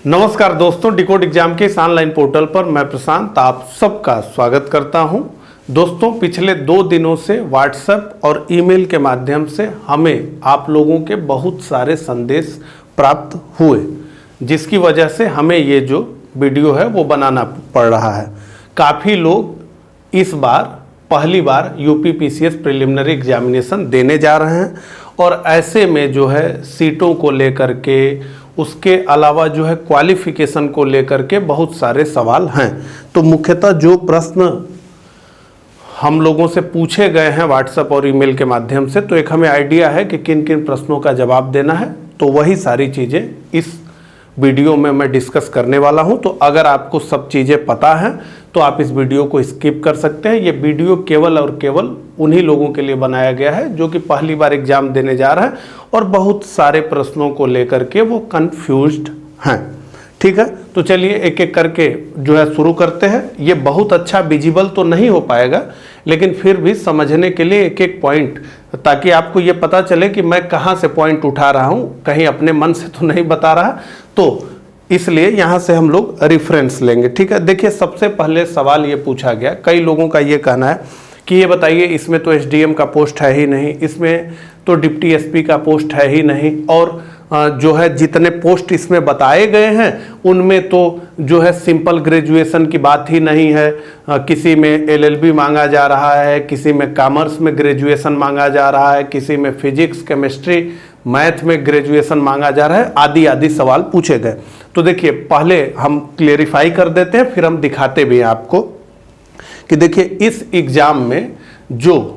नमस्कार दोस्तों, decode exam के इस ऑनलाइन पोर्टल पर मैं प्रशांत आप सबका स्वागत करता हूं। दोस्तों, पिछले 2 दिनों से व्हाट्सएप और ईमेल के माध्यम से हमें आप लोगों के बहुत सारे संदेश प्राप्त हुए, जिसकी वजह से हमें ये जो वीडियो है वो बनाना पड़ रहा है। काफ़ी लोग इस बार पहली बार यूपीपीसीएस प्रिलिमिनरी एग्जामिनेशन देने जा रहे हैं और ऐसे में जो है सीटों को लेकर के, उसके अलावा जो है क्वालिफिकेशन को लेकर के बहुत सारे सवाल हैं। तो मुख्यतः जो प्रश्न हम लोगों से पूछे गए हैं व्हाट्सएप और ईमेल के माध्यम से, तो एक हमें आइडिया है कि किन किन प्रश्नों का जवाब देना है। तो वही सारी चीज़ें इस वीडियो में मैं डिस्कस करने वाला हूं। तो अगर आपको सब चीज़ें पता हैं तो आप इस वीडियो को स्किप कर सकते हैं। ये वीडियो केवल और केवल उन्हीं लोगों के लिए बनाया गया है जो कि पहली बार एग्जाम देने जा रहे हैं और बहुत सारे प्रश्नों को लेकर के वो कंफ्यूज्ड हैं। ठीक है, तो चलिए एक एक करके जो है शुरू करते हैं। ये बहुत अच्छा विजिबल तो नहीं हो पाएगा, लेकिन फिर भी समझने के लिए एक एक पॉइंट, ताकि आपको ये पता चले कि मैं कहाँ से पॉइंट उठा रहा हूँ, कहीं अपने मन से तो नहीं बता रहा। तो इसलिए यहाँ से हम लोग रेफरेंस लेंगे। ठीक है, देखिए सबसे पहले सवाल ये पूछा गया, कई लोगों का ये कहना है कि ये बताइए इसमें तो एसडीएम का पोस्ट है ही नहीं, इसमें तो डिप्टी एसपी का पोस्ट है ही नहीं, और जो है जितने पोस्ट इसमें बताए गए हैं उनमें तो जो है सिंपल ग्रेजुएशन की बात ही नहीं है। किसी में एलएलबी मांगा जा रहा है, किसी में कॉमर्स में ग्रेजुएशन मांगा जा रहा है, किसी में फिजिक्स केमिस्ट्री मैथ में ग्रेजुएशन मांगा जा रहा है, आदि आदि सवाल पूछे गए। तो देखिए पहले हम क्लेरिफाई कर देते हैं, फिर हम दिखाते भी हैं आपको कि देखिए इस एग्जाम में जो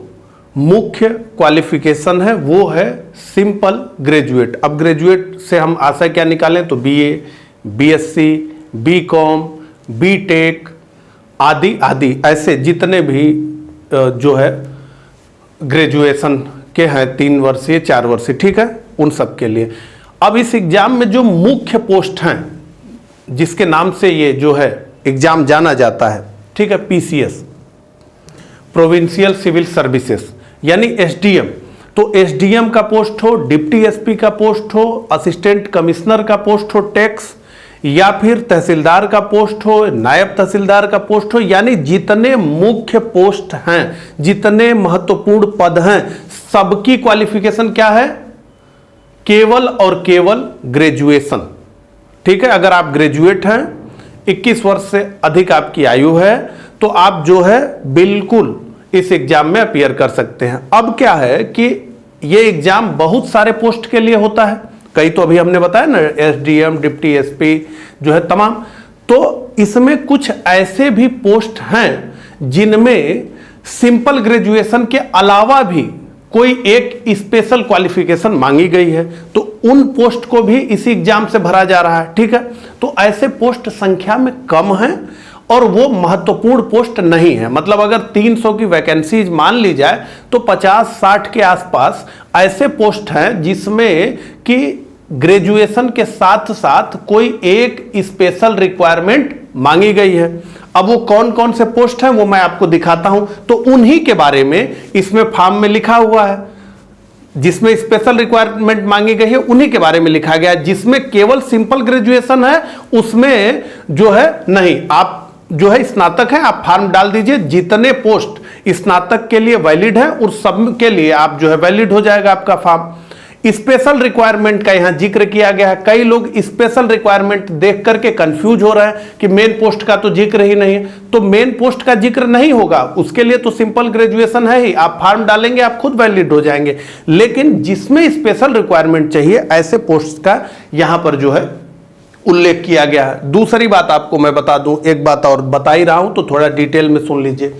मुख्य क्वालिफिकेशन है वो है सिंपल ग्रेजुएट। अब ग्रेजुएट से हम आशा क्या निकालें, तो बीए, बीएससी, बीकॉम, बीटेक आदि आदि ऐसे जितने भी जो है ग्रेजुएशन के हैं 3 वर्षीय 4 वर्षीय, ठीक है, उन सब के लिए। अब इस एग्जाम में जो मुख्य पोस्ट हैं जिसके नाम से ये जो है एग्जाम जाना जाता है, ठीक है, पीसीएस, प्रोविंशियल सिविल सर्विसेज, यानी एसडीएम। तो एसडीएम का पोस्ट हो, डिप्टी एसपी का पोस्ट हो, असिस्टेंट कमिश्नर का पोस्ट हो टैक्स, या फिर तहसीलदार का पोस्ट हो, नायब तहसीलदार का पोस्ट हो, यानी जितने मुख्य पोस्ट हैं, जितने महत्वपूर्ण पद हैं, सबकी क्वालिफिकेशन क्या है, केवल और केवल ग्रेजुएशन। ठीक है, अगर आप ग्रेजुएट हैं, 21 वर्ष से अधिक आपकी आयु है, तो आप जो है बिल्कुल इस एग्जाम में अपीयर कर सकते हैं। अब क्या है कि ये एग्जाम बहुत सारे पोस्ट के लिए होता है, कई तो अभी हमने बताया ना, एसडीएम, डिप्टी एसपी जो है तमाम। तो इसमें कुछ ऐसे भी पोस्ट हैं जिनमें सिंपल ग्रेजुएशन के अलावा भी कोई एक स्पेशल क्वालिफिकेशन मांगी गई है, तो उन पोस्ट को भी इसी एग्जाम से भरा जा रहा है। ठीक है, तो ऐसे पोस्ट संख्या में कम हैं और वो महत्वपूर्ण पोस्ट नहीं है। मतलब अगर 300 की वैकेंसीज मान ली जाए तो 50-60 के आसपास ऐसे पोस्ट हैं जिसमें कि ग्रेजुएशन के साथ साथ कोई एक स्पेशल रिक्वायरमेंट मांगी गई है। अब वो कौन कौन से पोस्ट हैं वो मैं आपको दिखाता हूं। तो उन्हीं के बारे में इसमें फॉर्म में लिखा हुआ है, जिसमें स्पेशल रिक्वायरमेंट मांगी गई है उन्हीं के बारे में लिखा गया है। जिसमें केवल सिंपल ग्रेजुएशन है उसमें जो है नहीं, आप जो है स्नातक है, आप फॉर्म डाल दीजिए। जितने पोस्ट स्नातक के लिए वैलिड है उस सब के लिए आप जो है वैलिड हो जाएगा आपका फॉर्म। स्पेशल रिक्वायरमेंट का यहां जिक्र किया गया है। कई लोग स्पेशल रिक्वायरमेंट देख करके कंफ्यूज हो रहे हैं कि मेन पोस्ट का तो जिक्र ही नहीं है। तो मेन पोस्ट का जिक्र नहीं होगा, उसके लिए तो सिंपल ग्रेजुएशन है ही, आप फॉर्म डालेंगे आप खुद वैलिड हो जाएंगे। लेकिन जिसमें स्पेशल रिक्वायरमेंट चाहिए ऐसे पोस्ट का यहां पर जो है उल्लेख किया गया है। दूसरी बात आपको मैं बता दूं, एक बात और बता ही रहा हूं तो थोड़ा डिटेल में सुन लीजिए।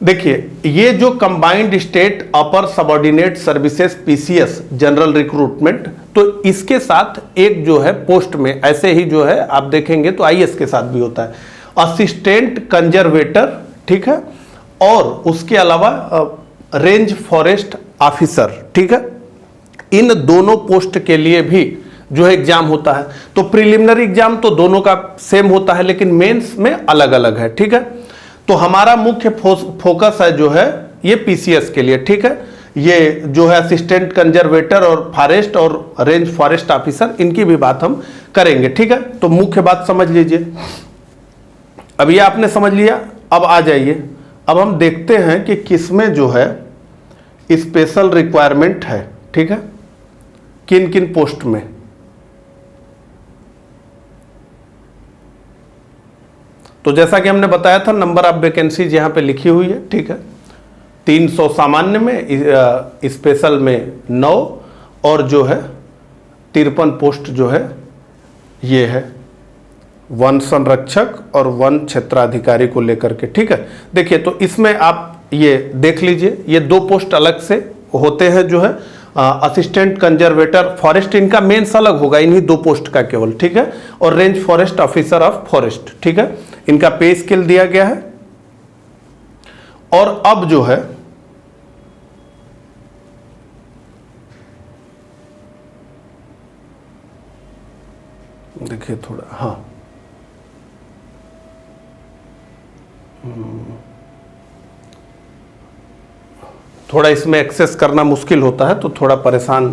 देखिए ये जो combined state upper subordinate services PCS general recruitment, तो इसके साथ एक जो है पोस्ट में ऐसे ही जो है आप देखेंगे तो आईएएस के साथ भी होता है, असिस्टेंट कंजर्वेटर, ठीक है, और उसके अलावा रेंज फॉरेस्ट ऑफिसर। ठीक है, इन दोनों पोस्ट के लिए भी जो है एग्जाम होता है। तो प्रिलिमिनरी एग्जाम तो दोनों का सेम होता है, लेकिन मेंस में अलग अलग है। ठीक है, तो हमारा मुख्य फोकस है जो है ये पीसीएस के लिए। ठीक है, ये जो है असिस्टेंट कंजर्वेटर और फॉरेस्ट और रेंज फॉरेस्ट ऑफिसर, इनकी भी बात हम करेंगे। ठीक है, तो मुख्य बात समझ लीजिए। अब ये आपने समझ लिया। अब आ जाइए, अब हम देखते हैं कि किसमें जो है स्पेशल रिक्वायरमेंट है। ठीक है, किन किन पोस्ट में। तो जैसा कि हमने बताया था, नंबर ऑफ वैकेंसीज यहां पे लिखी हुई है। ठीक है, 300 सामान्य में, स्पेशल में 9 और जो है 53 पोस्ट जो है ये है वन संरक्षक और वन क्षेत्राधिकारी को लेकर के। ठीक है, देखिए तो इसमें आप ये देख लीजिए, ये 2 पोस्ट अलग से होते हैं जो है असिस्टेंट कंजर्वेटर फॉरेस्ट, इनका मेंस अलग होगा, इन्हीं 2 पोस्ट का केवल। ठीक है, और range forest officer of forest. ठीक है, इनका पे स्केल दिया गया है। और अब जो है देखिए थोड़ा, हाँ थोड़ा इसमें एक्सेस करना मुश्किल होता है, तो थोड़ा परेशान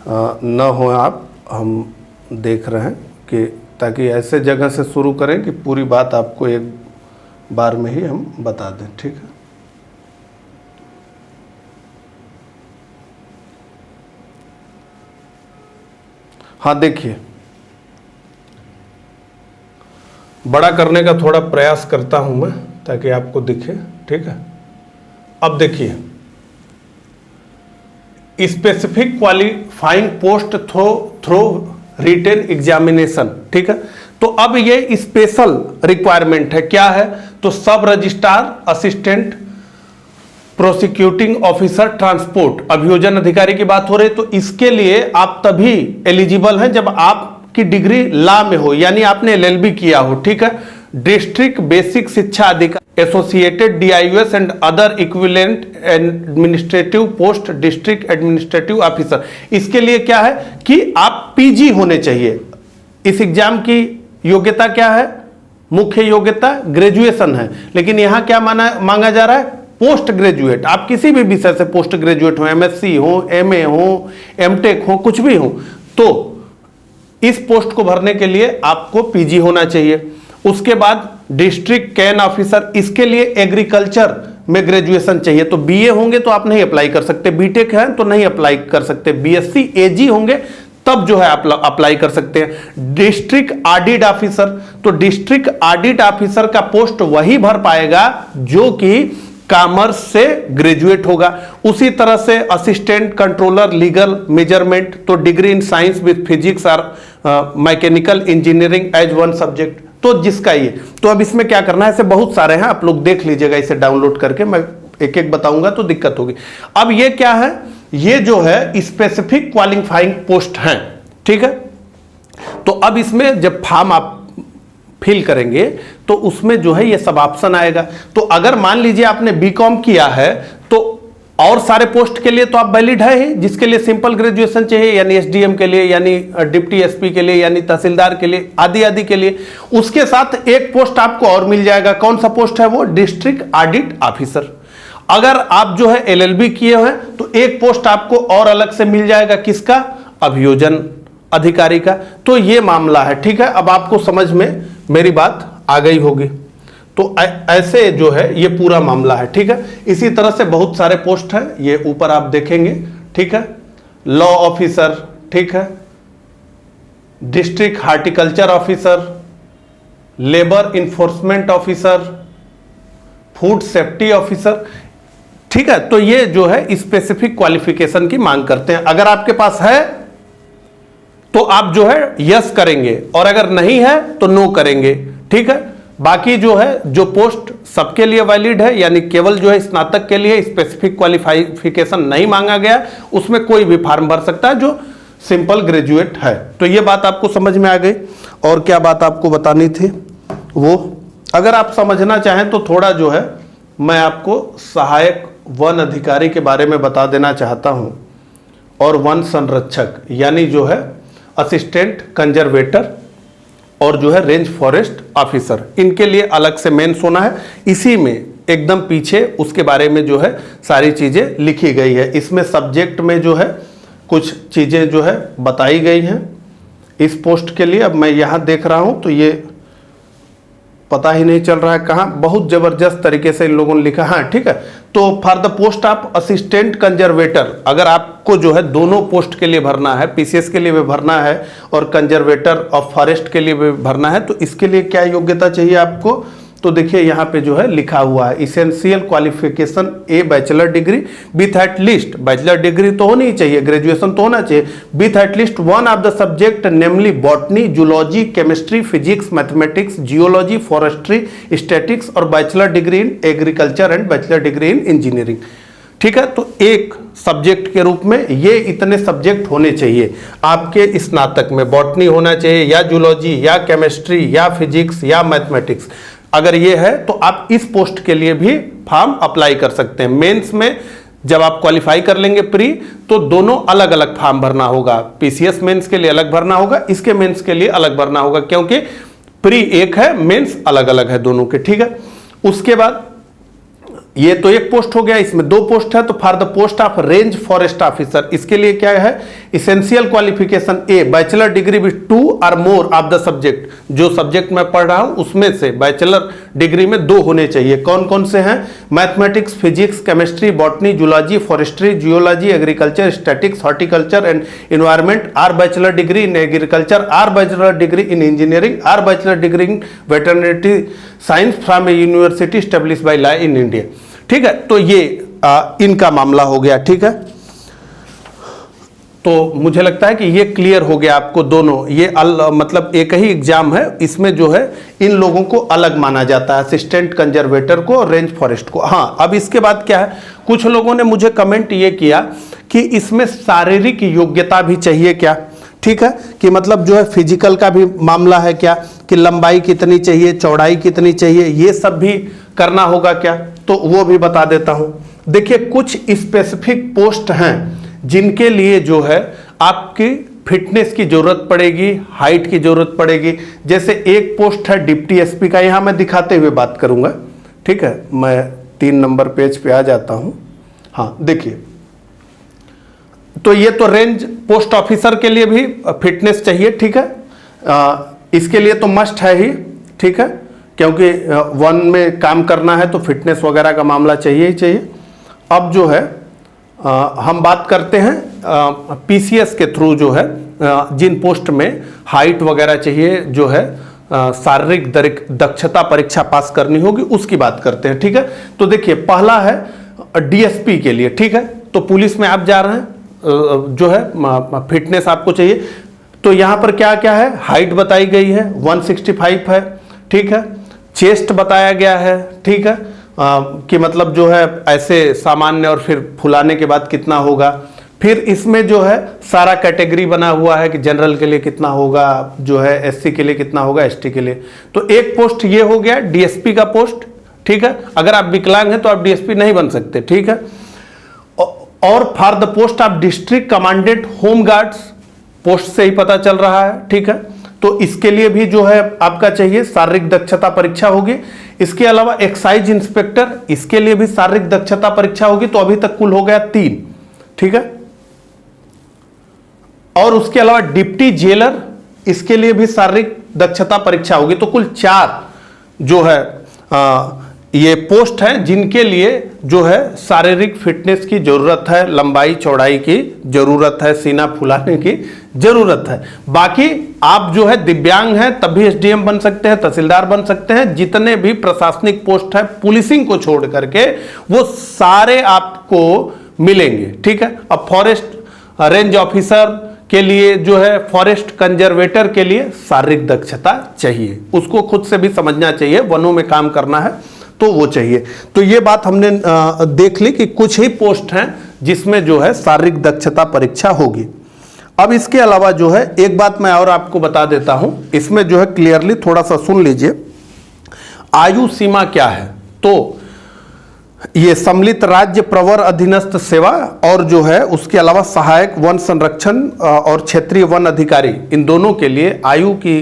न हो आप। हम देख रहे हैं कि ताकि ऐसे जगह से शुरू करें कि पूरी बात आपको एक बार में ही हम बता दें। ठीक है, हाँ देखिए, बड़ा करने का थोड़ा प्रयास करता हूं मैं ताकि आपको दिखे। ठीक है, अब देखिए, specific qualifying post through written examination. ठीक है, तो अब ये स्पेशल रिक्वायरमेंट है। क्या है? तो सब registrar assistant prosecuting officer transport अभियोजन अधिकारी की बात हो रही है। तो इसके लिए आप तभी एलिजिबल हैं जब आपकी डिग्री लॉ में हो, यानी आपने एलएलबी किया हो। ठीक है, डिस्ट्रिक्ट बेसिक शिक्षा अधिकारी associated DIUS and other equivalent administrative post district administrative officer. इसके लिए क्या है कि आप पीजी होने चाहिए। इस एग्जाम की योग्यता क्या है? मुख्य योग्यता ग्रेजुएशन है, लेकिन यहां क्या मांगा जा रहा है? Post graduate. आप किसी भी विषय से पोस्ट ग्रेजुएट हो, एमएससी हो, एमए हो, एमटेक हो, कुछ भी हो, तो इस पोस्ट को भरने के लिए आपको पीजी होना चाहिए। उसके बाद डिस्ट्रिक्ट कैन ऑफिसर, इसके लिए एग्रीकल्चर में ग्रेजुएशन चाहिए। तो बीए होंगे तो आप नहीं अप्लाई कर सकते, बीटेक है तो नहीं अप्लाई कर सकते, बीएससी एजी होंगे तब जो है आप अप्लाई कर सकते हैं। डिस्ट्रिक्ट ऑडिट ऑफिसर, तो डिस्ट्रिक्ट ऑडिट ऑफिसर का पोस्ट वही भर पाएगा जो कि कॉमर्स से ग्रेजुएट होगा। उसी तरह से असिस्टेंट कंट्रोलर लीगल मेजरमेंट, तो degree in science with physics और mechanical engineering as one subject, तो जिसका ये। तो अब इसमें क्या करना है, ऐसे बहुत सारे हैं, आप लोग देख लीजिएगा इसे डाउनलोड करके, मैं एक एक बताऊंगा तो दिक्कत होगी। अब ये क्या है? ये जो है स्पेसिफिक क्वालिफाइंग पोस्ट हैं। ठीक है, तो अब इसमें जब फॉर्म आप फिल करेंगे तो उसमें जो है ये सब ऑप्शन आएगा। तो अगर मान लीजिए आपने बीकॉम किया है तो और सारे पोस्ट के लिए तो आप वैलिड है ही, जिसके लिए सिंपल ग्रेजुएशन चाहिए, यानी एसडीएम के लिए, यानी डिप्टी एसपी के लिए, यानी तहसीलदार के लिए, आदि आदि के लिए। उसके साथ एक पोस्ट आपको और मिल जाएगा। कौन सा पोस्ट है वो? District audit officer. अगर आप जो है एलएलबी किए हैं तो एक पोस्ट आपको और अलग से मिल जाएगा, किसका? अभियोजन अधिकारी का। तो ये मामला है। ठीक है, अब आपको समझ में मेरी बात आ गई होगी। तो ऐसे जो है ये पूरा मामला है। ठीक है, इसी तरह से बहुत सारे पोस्ट हैं, ये ऊपर आप देखेंगे। ठीक है, लॉ ऑफिसर, ठीक है, district horticulture officer, labour enforcement officer, food safety officer. ठीक है, तो ये जो है स्पेसिफिक क्वालिफिकेशन की मांग करते हैं। अगर आपके पास है तो आप जो है यस करेंगे, और अगर नहीं है तो नो करेंगे। ठीक है, बाकी जो है जो पोस्ट सबके लिए वैलिड है, यानी केवल जो है स्नातक के लिए स्पेसिफिक क्वालिफिकेशन नहीं मांगा गया, उसमें कोई भी फॉर्म भर सकता है जो सिंपल ग्रेजुएट है। तो ये बात आपको समझ में आ गई। और क्या बात आपको बतानी थी वो अगर आप समझना चाहें तो थोड़ा जो है मैं आपको सहायक वन अधिकारी के बारे में बता देना चाहता हूं, और वन संरक्षक यानी जो है असिस्टेंट कंजर्वेटर और जो है रेंज फॉरेस्ट ऑफिसर, इनके लिए अलग से मेंस होना है। इसी में एकदम पीछे उसके बारे में जो है सारी चीज़ें लिखी गई है। इसमें सब्जेक्ट में जो है कुछ चीज़ें जो है बताई गई हैं इस पोस्ट के लिए। अब मैं यहाँ देख रहा हूँ तो ये पता ही नहीं चल रहा है कहाँ, बहुत ज़बरदस्त तरीके से इन लोगों ने लिखा। हाँ ठीक है, तो for the post of assistant conservator, अगर आपको जो है दोनों पोस्ट के लिए भरना है, पीसीएस के लिए भी भरना है और कंजर्वेटर ऑफ फॉरेस्ट के लिए भी भरना है, तो इसके लिए क्या योग्यता चाहिए आपको? तो देखिए यहाँ पे जो है लिखा हुआ है essential qualification a bachelor degree with at least, bachelor degree तो होनी ही चाहिए, ग्रेजुएशन तो होना चाहिए, with at least one of the subject namely botany, zoology, chemistry, physics, mathematics, geology, forestry, statics और bachelor degree in agriculture and bachelor degree in engineering. ठीक है, तो एक सब्जेक्ट के रूप में ये इतने सब्जेक्ट होने चाहिए आपके स्नातक में, बॉटनी होना चाहिए या जूलॉजी या केमिस्ट्री या फिजिक्स या मैथमेटिक्स। अगर ये है तो आप इस पोस्ट के लिए भी फॉर्म अप्लाई कर सकते हैं। मेंस में जब आप क्वालिफाई कर लेंगे प्री, तो दोनों अलग अलग फॉर्म भरना होगा। पीसीएस मेंस के लिए अलग भरना होगा, इसके मेंस के लिए अलग भरना होगा, क्योंकि प्री एक है, मेंस अलग अलग है दोनों के। ठीक है, उसके बाद ये तो एक पोस्ट हो गया, इसमें दो पोस्ट है। तो for the post of range forest officer, इसके लिए क्या है? Essential qualification a bachelor degree with 2 और मोर ऑफ द सब्जेक्ट, जो सब्जेक्ट मैं पढ़ रहा हूं उसमें से बैचलर डिग्री में 2 होने चाहिए। कौन कौन से हैं? Mathematics, physics, chemistry, botany, zoology, forestry, geology, agriculture, statics, horticulture and environment, or bachelor degree in agriculture, or bachelor degree in engineering, or bachelor degree in veterinary science from a university establish by law in India. ठीक है, तो ये इनका मामला हो गया। ठीक है, तो मुझे लगता है कि ये क्लियर हो गया आपको दोनों। ये मतलब एक ही एग्जाम है, इसमें जो है इन लोगों को अलग माना जाता है, असिस्टेंट कंजर्वेटर को और रेंज फॉरेस्ट को। हाँ, अब इसके बाद क्या है, कुछ लोगों ने मुझे कमेंट ये किया कि इसमें शारीरिक योग्यता भी चाहिए क्या? ठीक है, कि मतलब जो है फिजिकल का भी मामला है क्या, कि लंबाई कितनी चाहिए, चौड़ाई कितनी चाहिए, ये सब भी करना होगा क्या? तो वो भी बता देता हूं। देखिए, कुछ स्पेसिफिक पोस्ट हैं जिनके लिए जो है आपकी फिटनेस की जरूरत पड़ेगी, हाइट की जरूरत पड़ेगी। जैसे एक पोस्ट है डिप्टी एसपी का, यहां मैं दिखाते हुए बात करूंगा। ठीक है, मैं 3 नंबर पेज पे आ जाता हूं। हाँ देखिए, तो ये तो रेंज पोस्ट ऑफिसर के लिए भी फिटनेस चाहिए। ठीक है, इसके लिए तो मस्ट है ही। ठीक है, क्योंकि वन में काम करना है तो फिटनेस वगैरह का मामला चाहिए ही चाहिए। अब जो है हम बात करते हैं पीसीएस के थ्रू जो है जिन पोस्ट में हाइट वगैरह चाहिए, जो है शारीरिक दक्षता परीक्षा पास करनी होगी, उसकी बात करते हैं। ठीक है, तो देखिए पहला है डीएसपी के लिए। ठीक है, तो पुलिस में आप जा रहे हैं, जो है फिटनेस आपको चाहिए। तो यहां पर क्या क्या है, हाइट बताई गई है 165 है। ठीक है, चेस्ट बताया गया है। ठीक है, कि मतलब जो है ऐसे सामान्य और फिर फुलाने के बाद कितना होगा। फिर इसमें जो है सारा कैटेगरी बना हुआ है कि जनरल के लिए कितना होगा, जो है एससी के लिए कितना होगा, एसटी के लिए। तो एक पोस्ट ये हो गया डीएसपी का पोस्ट। ठीक है, अगर आप विकलांग हैं तो आप डीएसपी नहीं बन सकते। ठीक है, और for the post of district commandant home guards, post से ही पता चल रहा है। ठीक है, तो इसके लिए भी जो है आपका चाहिए शारीरिक दक्षता परीक्षा होगी। इसके अलावा एक्साइज इंस्पेक्टर, इसके लिए भी शारीरिक दक्षता परीक्षा होगी। तो अभी तक कुल हो गया 3। ठीक है, और उसके अलावा डिप्टी जेलर, इसके लिए भी शारीरिक दक्षता परीक्षा होगी। तो कुल 4 जो है ये पोस्ट हैं जिनके लिए जो है शारीरिक फिटनेस की जरूरत है, लंबाई चौड़ाई की जरूरत है, सीना फुलाने की जरूरत है। बाकी आप जो है दिव्यांग हैं तब भी एसडीएम बन सकते हैं, तहसीलदार बन सकते हैं। जितने भी प्रशासनिक पोस्ट है पुलिसिंग को छोड़ करके वो सारे आपको मिलेंगे। ठीक है, अब फॉरेस्ट रेंज ऑफिसर के लिए जो है, फॉरेस्ट कंजर्वेटर के लिए शारीरिक दक्षता चाहिए, उसको खुद से भी समझना चाहिए, वनों में काम करना है तो वो चाहिए। तो ये बात हमने देख ली कि कुछ ही पोस्ट हैं जिसमें जो है शारीरिक दक्षता परीक्षा होगी। अब इसके अलावा जो है एक बात मैं और आपको बता देता हूं, इसमें जो है क्लियरली थोड़ा सा सुन लीजिए। आयु सीमा क्या है? तो ये सम्मिलित राज्य प्रवर अधीनस्थ सेवा और जो है उसके अलावा सहायक वन संरक्षण और क्षेत्रीय वन अधिकारी, इन दोनों के लिए आयु की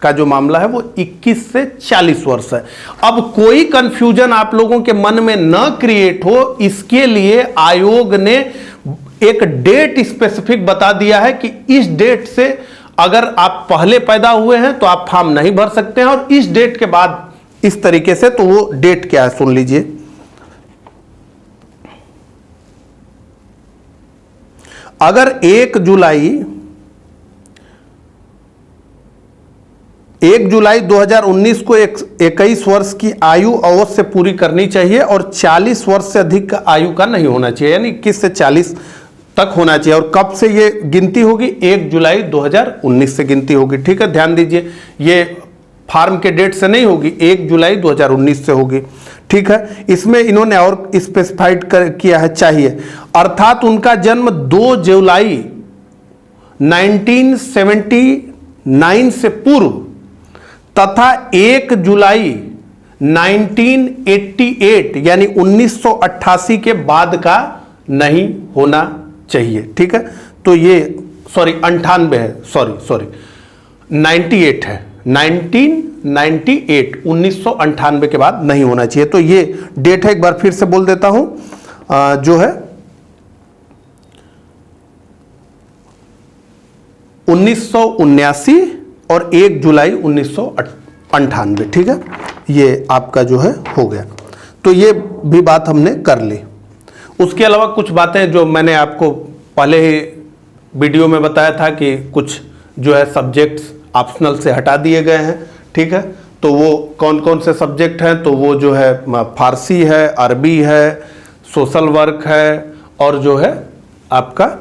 का जो मामला है वो 21 से 40 वर्ष है। अब कोई कंफ्यूजन आप लोगों के मन में न क्रिएट हो, इसके लिए आयोग ने एक डेट स्पेसिफिक बता दिया है कि इस डेट से अगर आप पहले पैदा हुए हैं तो आप फॉर्म नहीं भर सकते हैं, और इस डेट के बाद इस तरीके से। तो वो डेट क्या है सुन लीजिए। अगर 1 जुलाई 2019 को 21 वर्ष की आयु अवश्य पूरी करनी चाहिए और 40 वर्ष से अधिक आयु का नहीं होना चाहिए, यानी 21 से 40 तक होना चाहिए। और कब से ये गिनती होगी? 1 जुलाई 2019 से गिनती होगी। ठीक है, ध्यान दीजिए, ये फार्म के डेट से नहीं होगी, 1 जुलाई 2019 से होगी। ठीक है, इसमें इन्होंने और स्पेसिफाइड किया है चाहिए, अर्थात उनका जन्म 2 जुलाई 1979 से पूर्व तथा 1 जुलाई 1988 यानी 1988 के बाद का नहीं होना चाहिए। ठीक है, तो ये 98 है, सॉरी 98 है, 1998 के बाद नहीं होना चाहिए। तो ये डेट है, एक बार फिर से बोल देता हूं, जो है 1979 और 1 जुलाई 1998। ठीक है, ये आपका जो है हो गया। तो ये भी बात हमने कर ली। उसके अलावा कुछ बातें जो मैंने आपको पहले ही वीडियो में बताया था कि कुछ जो है सब्जेक्ट्स ऑप्शनल से हटा दिए गए हैं। ठीक है, तो वो कौन कौन से सब्जेक्ट हैं? तो वो जो है फारसी है, अरबी है, सोशल वर्क है, और जो है आपका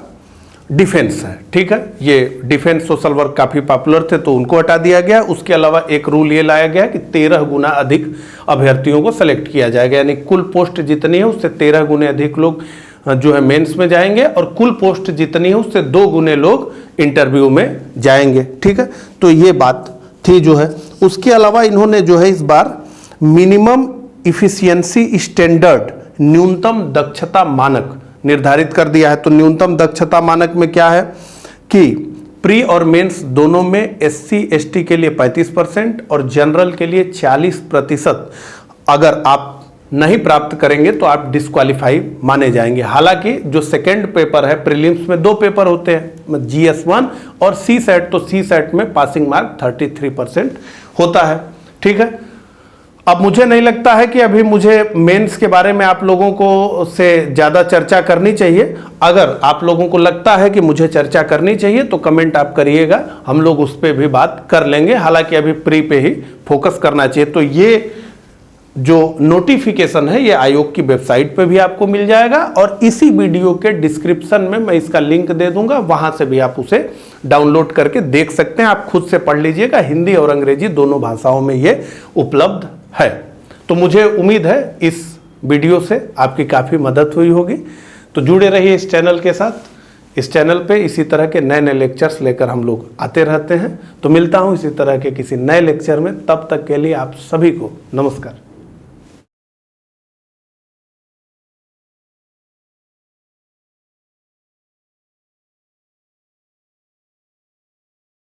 डिफेंस है। ठीक है, ये डिफेंस सोशल वर्क काफ़ी पॉपुलर थे तो उनको हटा दिया गया। उसके अलावा एक रूल ये लाया गया कि 13 गुना अधिक अभ्यर्थियों को सेलेक्ट किया जाएगा, यानी कुल पोस्ट जितनी है उससे 13 गुने अधिक लोग जो है मेंस में जाएंगे, और कुल पोस्ट जितनी है उससे 2 गुने लोग इंटरव्यू में जाएंगे। ठीक है, तो ये बात थी जो है। उसके अलावा इन्होंने जो है इस बार मिनिमम इफिशियंसी स्टैंडर्ड, न्यूनतम दक्षता मानक निर्धारित कर दिया है। तो न्यूनतम दक्षता मानक में क्या है कि प्री और मेंस दोनों में SC ST के लिए 35% और जनरल के लिए 40% अगर आप नहीं प्राप्त करेंगे तो आप डिस्क्वालीफाई माने जाएंगे। हालांकि जो सेकेंड पेपर है, प्रीलिम्स में 2 पेपर होते हैं, GS1 और CSAT, तो CSAT में पासिंग मार्क 33% होता है। ठीक है, अब मुझे नहीं लगता है कि अभी मुझे मेंस के बारे में आप लोगों को से ज़्यादा चर्चा करनी चाहिए। अगर आप लोगों को लगता है कि मुझे चर्चा करनी चाहिए तो कमेंट आप करिएगा, हम लोग उस पर भी बात कर लेंगे। हालांकि अभी प्री पे ही फोकस करना चाहिए। तो ये जो नोटिफिकेशन है ये आयोग की वेबसाइट पे भी आपको मिल जाएगा, और इसी वीडियो के डिस्क्रिप्शन में मैं इसका लिंक दे दूंगा, वहां से भी आप उसे डाउनलोड करके देख सकते हैं। आप खुद से पढ़ लीजिएगा, हिंदी और अंग्रेजी दोनों भाषाओं में ये उपलब्ध है। तो मुझे उम्मीद है इस वीडियो से आपकी काफ़ी मदद हुई होगी। तो जुड़े रहिए इस चैनल के साथ। इस चैनल पे इसी तरह के नए नए लेक्चर्स लेकर हम लोग आते रहते हैं। तो मिलता हूँ इसी तरह के किसी नए लेक्चर में, तब तक के लिए आप सभी को नमस्कार।